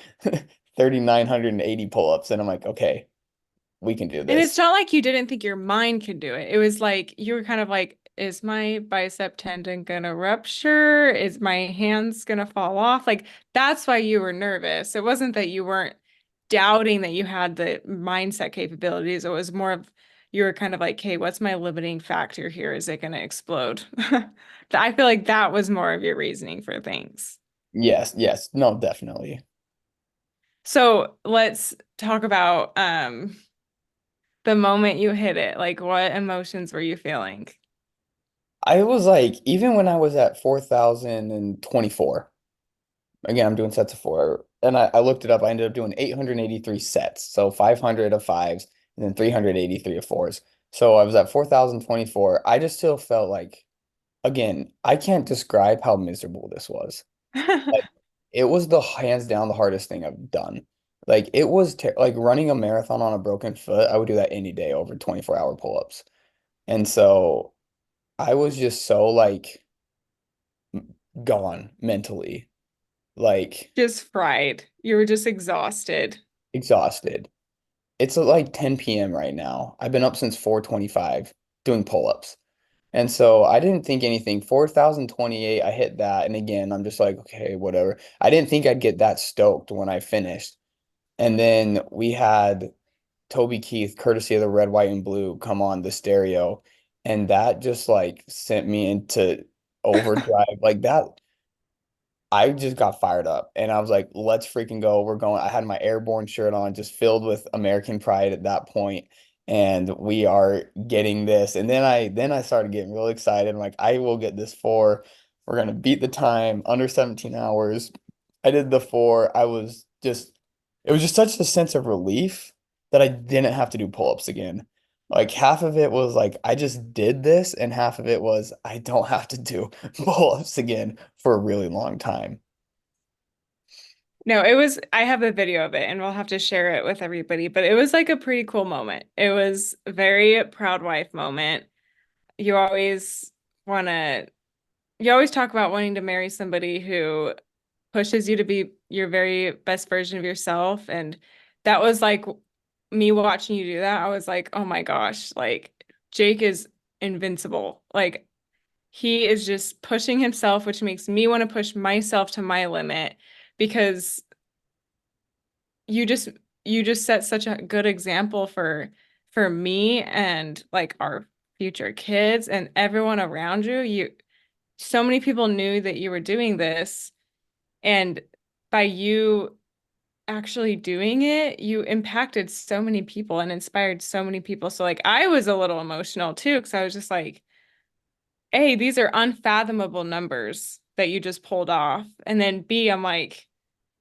3,980 pull-ups. And I'm like, okay, we can do And it's this. not like you didn't think your mind could do it. It was like you were kind of like, is my bicep tendon gonna rupture? Is my hands gonna fall off? Like that's why you were nervous. It wasn't that you weren't doubting that you had the mindset capabilities. It was more of you were kind of like, hey, what's my limiting factor here? Is it gonna explode? I feel like that was more of your reasoning for things. Yes, yes. No, definitely. So let's talk about the moment you hit it. Like what emotions were you feeling? I was like, even when I was at 4,024, again, I'm doing sets of four, and I looked it up. I ended up doing 883 sets. So 500 of fives and then 383 of fours. So I was at 4,024. I just still felt like, again, I can't describe how miserable this was. Like, it was the hands down the hardest thing I've done. Like, it was ter like running a marathon on a broken foot. I would do that any day over 24-hour pull-ups. And so I was just so like gone mentally, like Just fried. You were just exhausted. exhausted. It's like 10 p.m. right now. I've been up since 4:25 doing pull-ups. And so I didn't think anything. 4,028, I hit that. And again, I'm just like, okay, whatever. I didn't think I'd get that stoked when I finished. And then we had Toby Keith, courtesy of the red, white, and blue, come on the stereo. And that just like sent me into overdrive. Like that, I just got fired up and I was like, let's freaking go. We're going. I had my airborne shirt on, just filled with American pride at that point, and we are getting this. And then I started getting real excited. I'm like, I will get this four. We're gonna beat the time under 17 hours. I did the four. It was just such a sense of relief that I didn't have to do pull-ups again. Like half of it was like I just did this, and half of it was I don't have to do pull-ups again for a really long time. No, it was, I have a video of it and we'll have to share it with everybody, but it was like a pretty cool moment. It was a very proud wife moment. You always want to, you always talk about wanting to marry somebody who pushes you to be your very best version of yourself. And that was like me watching you do that. I was like, oh my gosh, like Jake is invincible. Like he is just pushing himself, which makes me want to push myself to my limit because you just you just set such a good example for me and like our future kids and everyone around you. So many people knew that you were doing this, and by you actually doing it, you impacted so many people and inspired so many people. So like I was a little emotional too, because I was just like, hey, these are unfathomable numbers that you just pulled off. And then B, I'm like,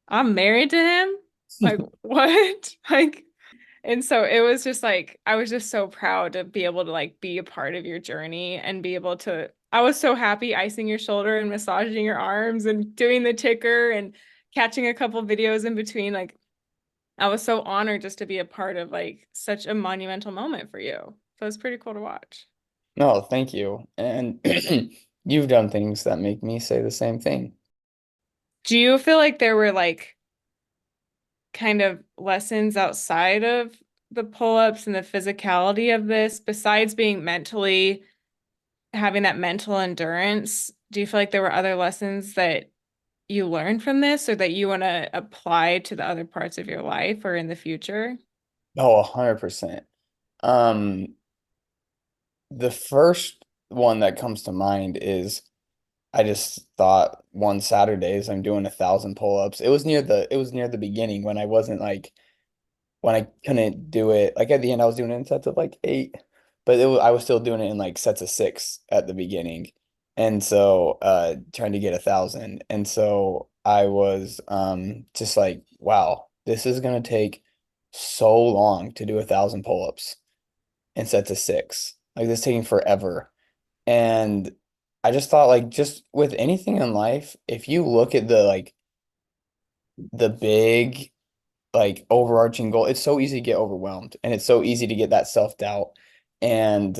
I'm married to him? Like, what? Like, and so it was just like, I was just so proud to be able to like be a part of your journey and be able to, I was so happy icing your shoulder and massaging your arms and doing the ticker and catching a couple videos in between. Like, I was so honored just to be a part of like such a monumental moment for you. So it's pretty cool to watch. No, thank you. And you've done things that make me say the same thing. Do you feel like there were like kind of lessons outside of the pull-ups and the physicality of this, besides being mentally having that mental endurance? Do you feel like there were other lessons that you learned from this or that you want to apply to the other parts of your life or in the future? Oh, 100%. Um, the first one that comes to mind is I just thought one Saturdays I'm doing 1,000 pull-ups. It was near the beginning when I wasn't like when I couldn't do it. Like at the end I was doing it in sets of like 8, but I was still doing it in like sets of 6 at the beginning. And so trying to get 1,000. And so I was just like, wow, this is gonna take so long to do 1,000 pull-ups in sets of 6. Like this taking forever. And I just thought like just with anything in life, if you look at the big like overarching goal, it's so easy to get overwhelmed and it's so easy to get that self-doubt. And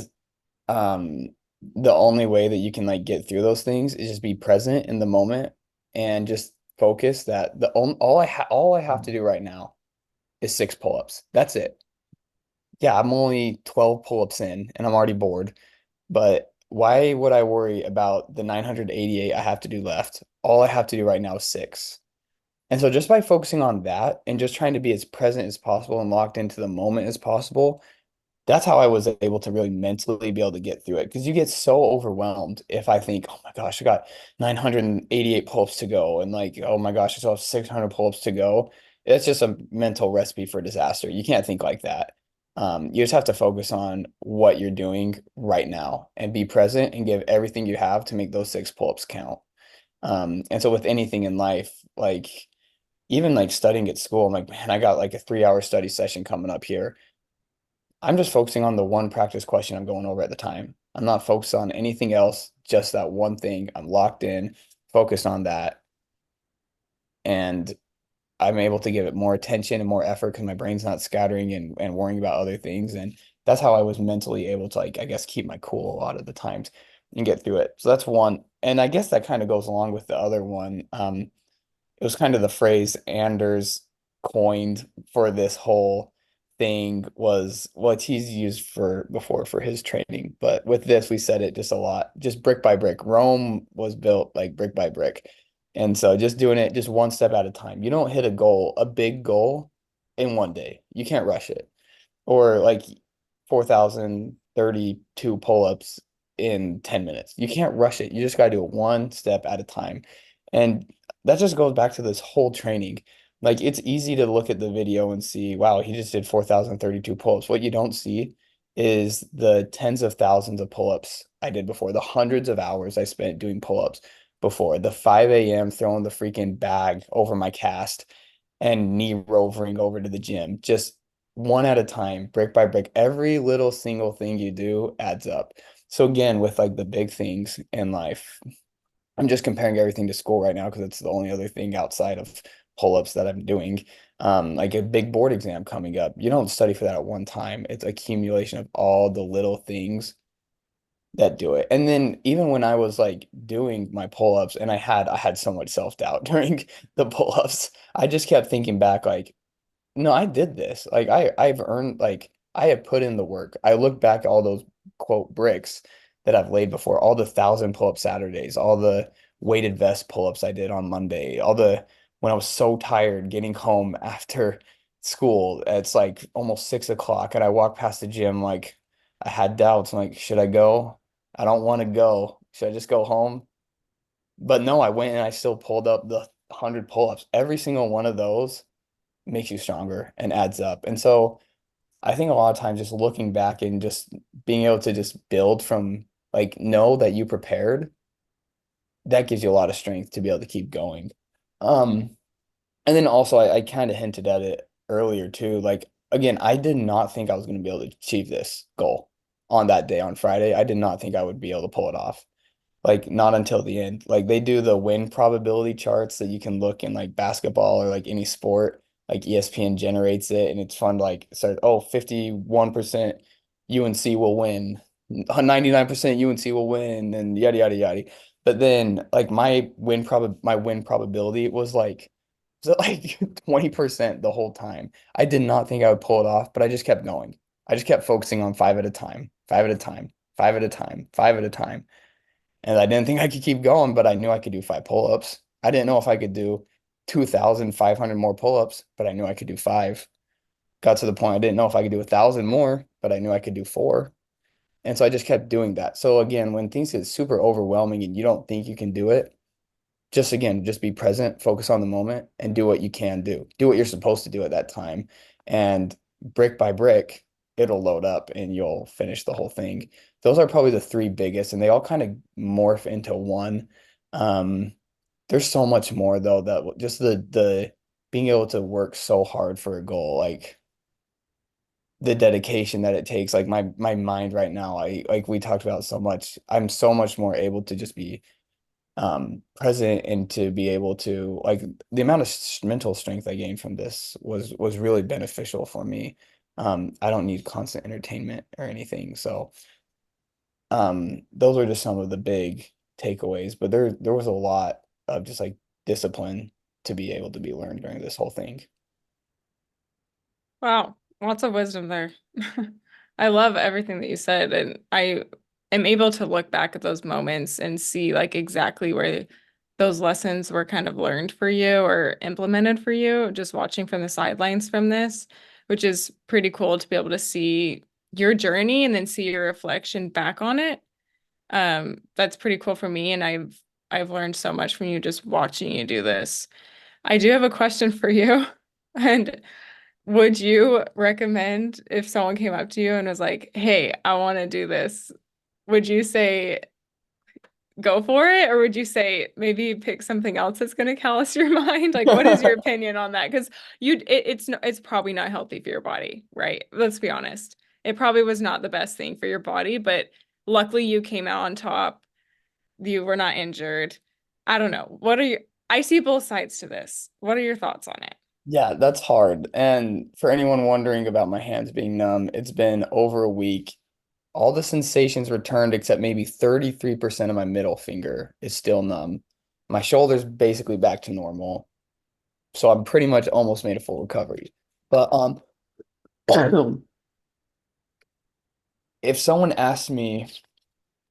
um the only way that you can like get through those things is just be present in the moment and just focus that all I have to do right now is 6 pull-ups. That's it. Yeah, I'm only 12 pull-ups in and I'm already bored. But why would I worry about the 988 I have to do left? All I have to do right now is 6. And so just by focusing on that and just trying to be as present as possible and locked into the moment as possible, that's how I was able to really mentally be able to get through it. Because you get so overwhelmed if I think, oh my gosh, I got 988 pull-ups to go, and like, oh my gosh, I still have 600 pull-ups to go. It's just a mental recipe for disaster. You can't think like that. You just have to focus on what you're doing right now and be present and give everything you have to make those 6 pull-ups count. And so with anything in life, like even like studying at school, I'm like, man, I got like a 3-hour study session coming up here. I'm just focusing on the one practice question I'm going over at the time. I'm not focused on anything else, just that one thing. I'm locked in, focused on that, and I'm able to give it more attention and more effort because my brain's not scattering and worrying about other things. And that's how I was mentally able to like, I guess, keep my cool a lot of the times and get through it. So that's one. And I guess that kind of goes along with the other one. It was kind of the phrase Anders coined for this whole thing was what he's used for before for his training. But with this, we said it just a lot, just brick by brick. Rome was built like brick by brick. And so just doing it just one step at a time. You don't hit a goal, a big goal in one day. You can't rush it. Or like 4,032 pull-ups in 10 minutes. You can't rush it. You just got to do it one step at a time. And that just goes back to this whole training. Like it's easy to look at the video and see, wow, he just did 4,032 pull-ups. What you don't see is the tens of thousands of pull-ups I did before, the hundreds of hours I spent doing pull-ups before, the 5 a.m. throwing the freaking bag over my cast and knee rovering over to the gym, just one at a time, brick by brick. Every little single thing you do adds up. So again, with like the big things in life, I'm just comparing everything to school right now because it's the only other thing outside of pull-ups that I'm doing. Like a big board exam coming up. You don't study for that at one time. It's accumulation of all the little things that do it. And then even when I was like doing my pull-ups and I had so much self-doubt during the pull-ups, I just kept thinking back like, no, I did this. Like I've earned like I have put in the work. I look back at all those quote bricks that I've laid before, all the 1,000 pull-up Saturdays, all the weighted vest pull-ups I did on Monday, all the when I was so tired getting home after school, it's like almost 6 o'clock, and I walk past the gym like I had doubts. I'm like, should I go? I don't want to go. Should I just go home? But no, I went and I still pulled up the 100 pull-ups. Every single one of those makes you stronger and adds up. And so I think a lot of times just looking back and just being able to just build from like know that you prepared, that gives you a lot of strength to be able to keep going. Um, and then also I kind of hinted at it earlier too. Like again, I did not think I was going to be able to achieve this goal on that day on Friday. I did not think I would be able to pull it off. Like not until the end. Like they do the win probability charts that you can look in like basketball or like any sport. Like ESPN generates it and it's fun to like start, oh, 51% UNC will win, 99% UNC will win, and yada yada yada. But then like my win probability was it like 20% the whole time. I did not think I would pull it off, but I just kept going. I just kept focusing on five at a time, five at a time, five at a time, five at a time. And I didn't think I could keep going, but I knew I could do 5 pull-ups. I didn't know if I could do 2,500 more pull-ups, but I knew I could do five. Got to the point I didn't know if I could do 1,000 more, but I knew I could do four. And so I just kept doing that. So again, when things get super overwhelming and you don't think you can do it, just again, just be present, focus on the moment, and do what you can do. Do what you're supposed to do at that time. And brick by brick, it'll load up and you'll finish the whole thing. Those are probably the three biggest, and they all kind of morph into one. Um, there's so much more though that just the being able to work so hard for a goal, like the dedication that it takes, like my mind right now, I like we talked about so much, I'm so much more able to just be present and to be able to like the amount of mental strength I gained from this was really beneficial for me. I don't need constant entertainment or anything. So those are just some of the big takeaways, but there was a lot of just like discipline to be able to be learned during this whole thing. Wow, lots of wisdom there. I love everything that you said, and I am able to look back at those moments and see like exactly where those lessons were kind of learned for you or implemented for you, just watching from the sidelines from this, which is pretty cool to be able to see your journey and then see your reflection back on it. That's pretty cool for me, and I've learned so much from you just watching you do this. I do have a question for you, and would you recommend if someone came up to you and was like, "Hey, I want to do this." Would you say go for it, or would you say maybe pick something else that's going to callous your mind? Like, what is your opinion on that? Because it's probably not healthy for your body, right? Let's be honest. It probably was not the best thing for your body, but luckily you came out on top. You were not injured. I don't know. What are you? I see both sides to this. What are your thoughts on it? Yeah, that's hard. And for anyone wondering about my hands being numb, it's been over a week. All the sensations returned except maybe 33% of my middle finger is still numb. My shoulder's basically back to normal. So I'm pretty much almost made a full recovery. But if someone asked me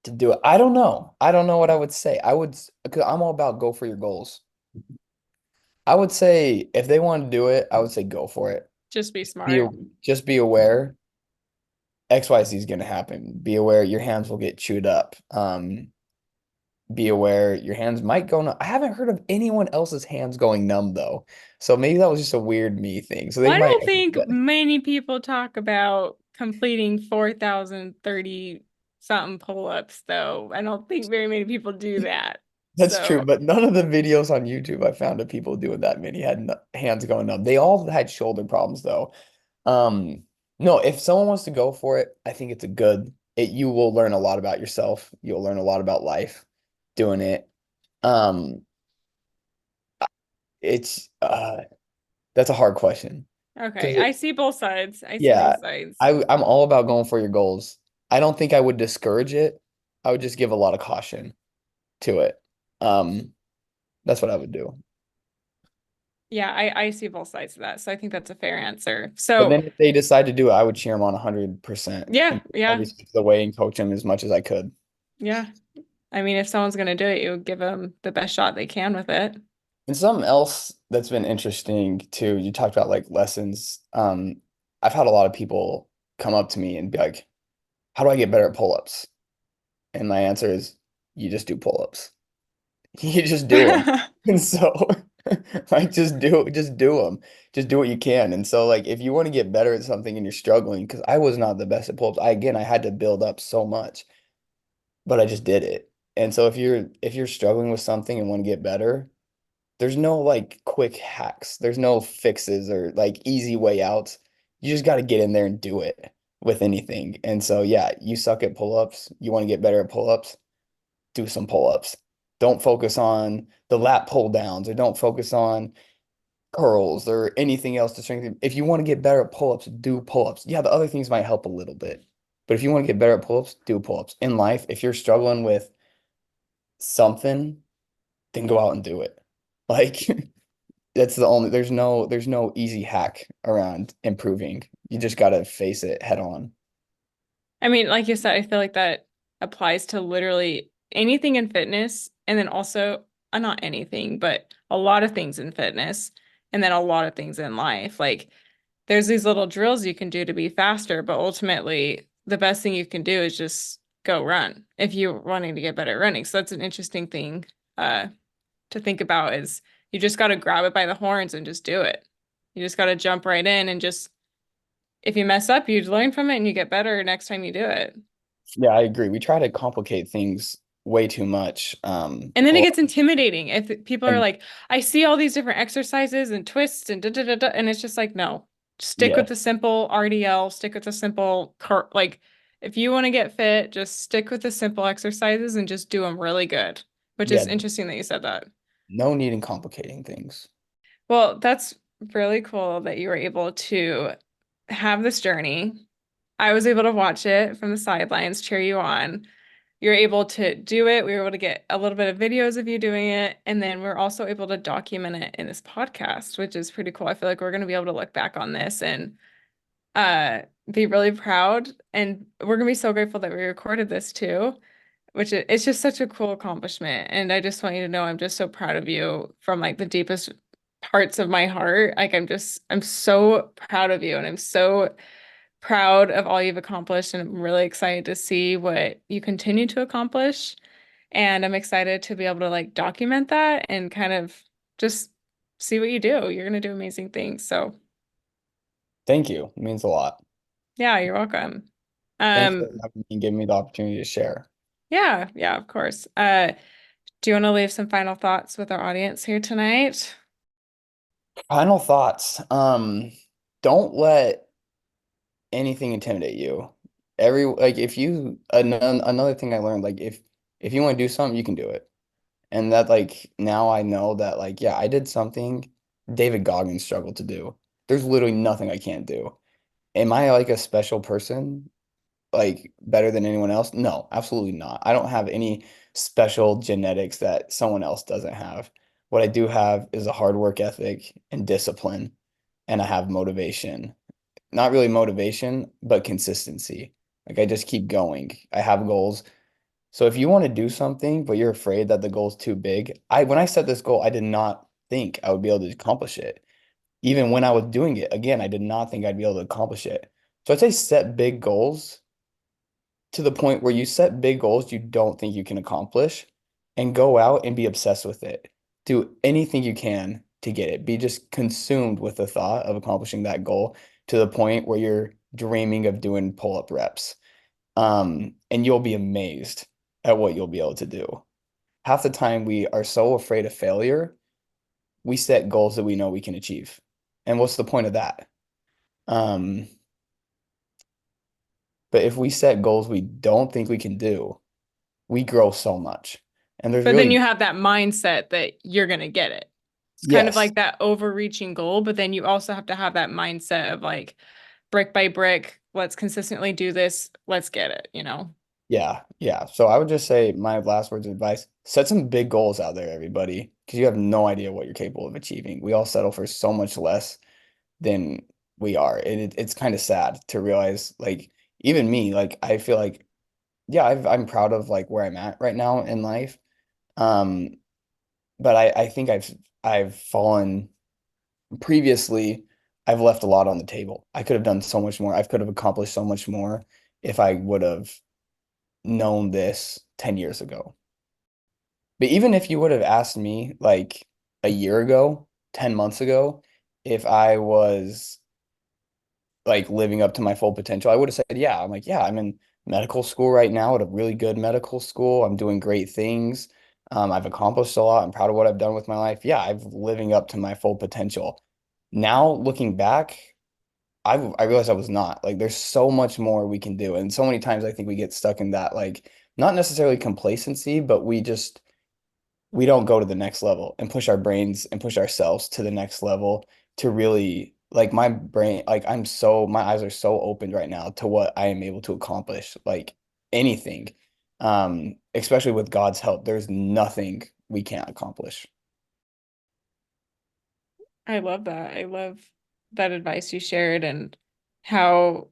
to do it, I don't know. I don't know what I would say. I would, because I'm all about go for your goals. I would say if they want to do it, I would say go for it. Just be Be smart. just be aware XYZ is going to happen. Be aware your hands will get chewed up. Be aware your hands might go numb. I haven't heard of anyone else's hands going numb though. So maybe that was just a weird me thing. So they Well, I might, don't think many people talk about completing 4,030 something pull-ups, though. I don't think very many people do that. that's true, So, but none of the videos on YouTube I found of people doing that many had hands going numb. They all had shoulder problems though. Um, no, if someone wants to go for it, I think it's a good you will learn a lot about yourself. You'll learn a lot about life doing it. Um, it's that's a hard question. okay, Because I see both sides. I see yeah, both sides. I'm all about going for your goals. I don't think I would discourage it. I would just give a lot of caution to it. Um, that's what I would do. Yeah, I see both sides of that. So I think that's a fair answer. But So, then if they decide to do it, I would cheer them on 100% yeah, and yeah. every step of the way and coach them as much as I could. Yeah. I mean, if someone's going to do it, you give them the best shot they can with it. And something else that's been interesting too, you talked about like lessons. I've had a lot of people come up to me and be like, how do I get better at pull-ups? And my answer is, you just do pull-ups. You just do them. And so like just do them. Just do what you can. And so like if you want to get better at something and you're struggling, because I was not the best at pull-ups. I had to build up so much, but I just did it. And so if you're struggling with something and want to get better, there's no like quick hacks. There's no fixes or like easy way outs. You just got to get in there and do it with anything. And so yeah, you suck at pull-ups. You want to get better at pull-ups, do some pull-ups. Don't focus on the lat pull downs or don't focus on curls or anything else to strengthen. If you want to get better at pull-ups, do pull-ups. Yeah, the other things might help a little bit. But if you want to get better at pull-ups, do pull-ups. In life, if you're struggling with something, then go out and do it. Like that's the only there's no easy hack around improving. You just got to face it head on. I mean, like you said, I feel like that applies to literally anything in fitness, and then also, not anything, but a lot of things in fitness, and then a lot of things in life. Like, there's these little drills you can do to be faster, but ultimately, the best thing you can do is just go run if you're wanting to get better at running. So that's an interesting thing uh, to think about is you just got to grab it by the horns and just do it. You just got to jump right in and just if you mess up, you learn from it and you get better next time you do it. Yeah, I agree. We try to complicate things way too much. And then it gets intimidating if people are And like, I see all these different exercises and twists and da da da da, and it's just like, no, stick with yeah, the simple RDL, stick with the simple like if you want to get fit, just stick with the simple exercises and just do them really good, which is yeah, interesting that you said that. no need in complicating things. Well, that's really cool that you were able to have this journey. I was able to watch it from the sidelines, cheer you on. You're able to do it. We were able to get a little bit of videos of you doing it. And then we're also able to document it in this podcast, which is pretty cool. I feel like we're going to be able to look back on this and be really proud. And we're going to be so grateful that we recorded this too, it's just such a cool accomplishment. And I just want you to know I'm just so proud of you from like the deepest parts of my heart. Like I'm so proud of you and I'm so proud of all you've accomplished and I'm really excited to see what you continue to accomplish. And I'm excited to be able to like document that and kind of just see what you do. You're going to do amazing things. So, Thank you. It means a lot. yeah, you're welcome. Thanks for Um, having me and giving me the opportunity to share. yeah, yeah, of course. Do you want to leave some final thoughts with our audience here tonight? Final thoughts. Don't let anything intimidate you. Like if you another thing I learned, like if you want to do something, you can do it. And that like now I know that like yeah, I did something David Goggins struggled to do. There's literally nothing I can't do. Am I like a special person? Like better than anyone else? No, absolutely not. I don't have any special genetics that someone else doesn't have. What I do have is a hard work ethic and discipline, and I have motivation. Not really motivation, but consistency. Like I just keep going. I have goals. So if you want to do something, but you're afraid that the goal's too big, when I set this goal, I did not think I would be able to accomplish it. Even when I was doing it, again, I did not think I'd be able to accomplish it. So I'd say set big goals to the point where you set big goals you don't think you can accomplish and go out and be obsessed with it. Do anything you can to get it. Be just consumed with the thought of accomplishing that goal to the point where you're dreaming of doing pull-up reps. And you'll be amazed at what you'll be able to do. Half the time we are so afraid of failure, we set goals that we know we can achieve. And what's the point of that? Um, but if we set goals we don't think we can do, we grow so much. And there's But then really, you have that mindset that you're going to get it. It's kind of yes, like that overreaching goal, but then you also have to have that mindset of like brick by brick, let's consistently do this, let's get it, you know? yeah, yeah. So I would just say my last words of advice, set some big goals out there, everybody, because you have no idea what you're capable of achieving. We all settle for so much less than we are. It's kind of sad to realize, like, even me, like, I feel like yeah, I'm proud of like where I'm at right now in life. Um, but I think I've fallen previously. I've left a lot on the table. I could have done so much more. I could have accomplished so much more if I would have known this 10 years ago. But even if you would have asked me like a year ago, 10 months ago, if I was like living up to my full potential, I would have said, yeah. I'm like, yeah, I'm in medical school right now at a really good medical school. I'm doing great things. I've accomplished a lot. I'm proud of what I've done with my life. Yeah, I'm living up to my full potential. Now looking back, I realized I was not. Like, there's so much more we can do. And so many times I think we get stuck in that, like, not necessarily complacency, but we don't go to the next level and push our brains and push ourselves to the next level to really like my brain, like my eyes are so opened right now to what I am able to accomplish, like anything. Especially with God's help, there's nothing we can't accomplish. I love that. I love that advice you shared and how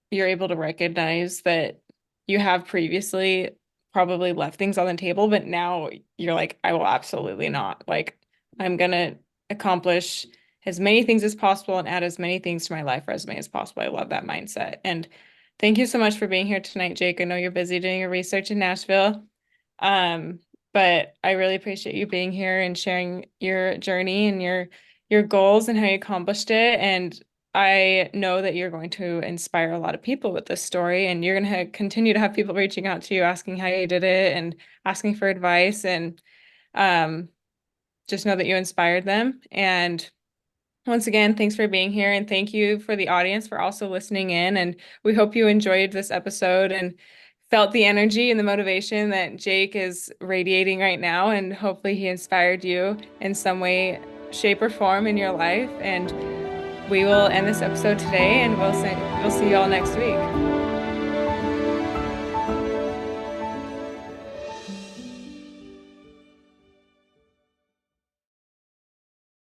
you're able to recognize that you have previously probably left things on the table, but now you're like, I will absolutely not. Like, I'm gonna accomplish as many things as possible and add as many things to my life resume as possible. I love that mindset. And thank you so much for being here tonight, Jake. I know you're busy doing your research in Nashville. Um, but I really appreciate you being here and sharing your journey and your goals and how you accomplished it. And I know that you're going to inspire a lot of people with this story, and you're going to continue to have people reaching out to you, asking how you did it and asking for advice. And um, just know that you inspired them. And once again, thanks for being here. And thank you for the audience for also listening in. And we hope you enjoyed this episode and felt the energy and the motivation that Jake is radiating right now. And hopefully, he inspired you in some way, shape, or form in your life. And we will end this episode today, and we'll see you all next week.